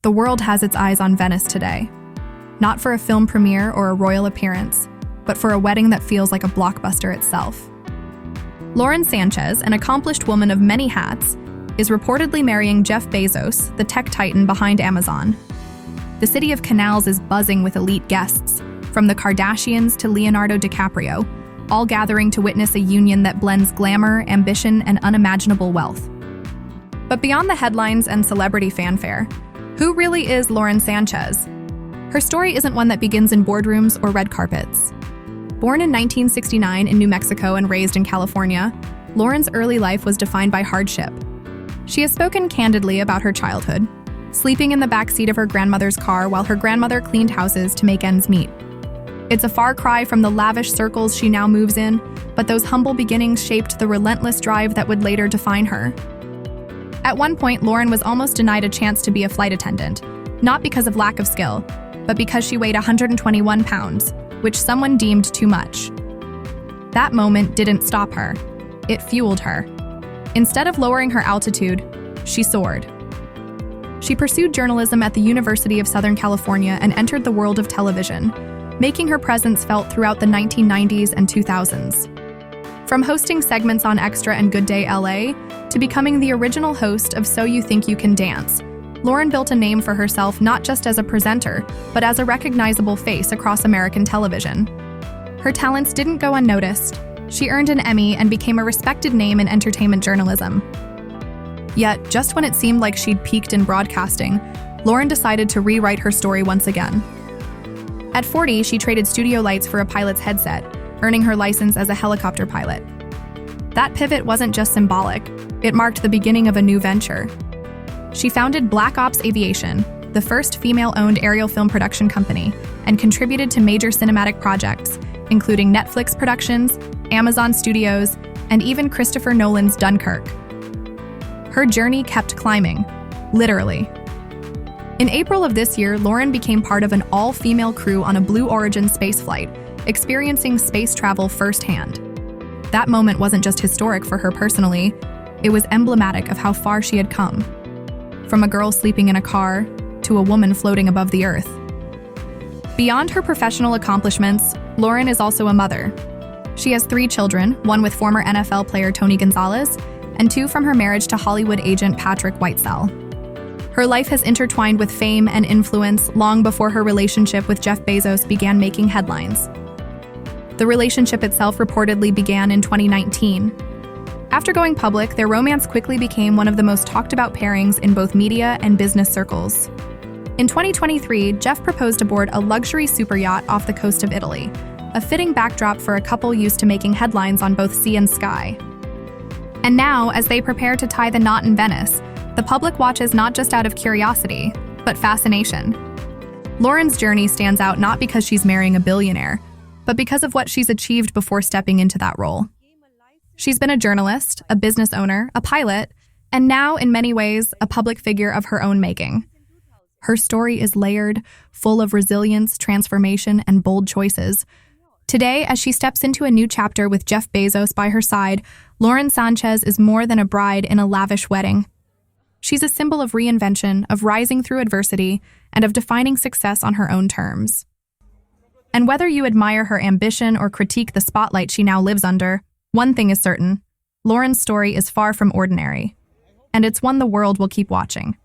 The world has its eyes on Venice today. Not for a film premiere or a royal appearance, but for a wedding that feels like a blockbuster itself. Lauren Sánchez, an accomplished woman of many hats, is reportedly marrying Jeff Bezos, the tech titan behind Amazon. The city of canals is buzzing with elite guests, from the Kardashians to Leonardo DiCaprio, all gathering to witness a union that blends glamour, ambition, and unimaginable wealth. But beyond the headlines and celebrity fanfare, who really is Lauren Sánchez? Her story isn't one that begins in boardrooms or red carpets. Born in 1969 in New Mexico and raised in California, Lauren's early life was defined by hardship. She has spoken candidly about her childhood, sleeping in the backseat of her grandmother's car while her grandmother cleaned houses to make ends meet. It's a far cry from the lavish circles she now moves in, but those humble beginnings shaped the relentless drive that would later define her. At one point, Lauren was almost denied a chance to be a flight attendant, not because of lack of skill, but because she weighed 121 pounds, which someone deemed too much. That moment didn't stop her. It fueled her. Instead of lowering her altitude, she soared. She pursued journalism at the University of Southern California and entered the world of television, making her presence felt throughout the 1990s and 2000s. From hosting segments on Extra and Good Day LA to becoming the original host of So You Think You Can Dance, Lauren built a name for herself not just as a presenter, but as a recognizable face across American television. Her talents didn't go unnoticed. She earned an Emmy and became a respected name in entertainment journalism. Yet, just when it seemed like she'd peaked in broadcasting, Lauren decided to rewrite her story once again. At 40, she traded studio lights for a pilot's headset, earning her license as a helicopter pilot. That pivot wasn't just symbolic, it marked the beginning of a new venture. She founded Black Ops Aviation, the first female-owned aerial film production company, and contributed to major cinematic projects, including Netflix productions, Amazon Studios, and even Christopher Nolan's Dunkirk. Her journey kept climbing, literally. In April of this year, Lauren became part of an all-female crew on a Blue Origin spaceflight, experiencing space travel firsthand. That moment wasn't just historic for her personally, it was emblematic of how far she had come. From a girl sleeping in a car to a woman floating above the earth. Beyond her professional accomplishments, Lauren is also a mother. She has 3 children, one with former NFL player Tony Gonzalez, and 2 from her marriage to Hollywood agent Patrick Whitesell. Her life has intertwined with fame and influence long before her relationship with Jeff Bezos began making headlines. The relationship itself reportedly began in 2019. After going public, their romance quickly became one of the most talked about pairings in both media and business circles. In 2023, Jeff proposed aboard a luxury superyacht off the coast of Italy, a fitting backdrop for a couple used to making headlines on both sea and sky. And now, as they prepare to tie the knot in Venice, the public watches not just out of curiosity, but fascination. Lauren's journey stands out not because she's marrying a billionaire, but because of what she's achieved before stepping into that role. She's been a journalist, a business owner, a pilot, and now, in many ways, a public figure of her own making. Her story is layered, full of resilience, transformation, and bold choices. Today, as she steps into a new chapter with Jeff Bezos by her side, Lauren Sánchez is more than a bride in a lavish wedding. She's a symbol of reinvention, of rising through adversity, and of defining success on her own terms. And whether you admire her ambition or critique the spotlight she now lives under, one thing is certain: Lauren's story is far from ordinary, and it's one the world will keep watching.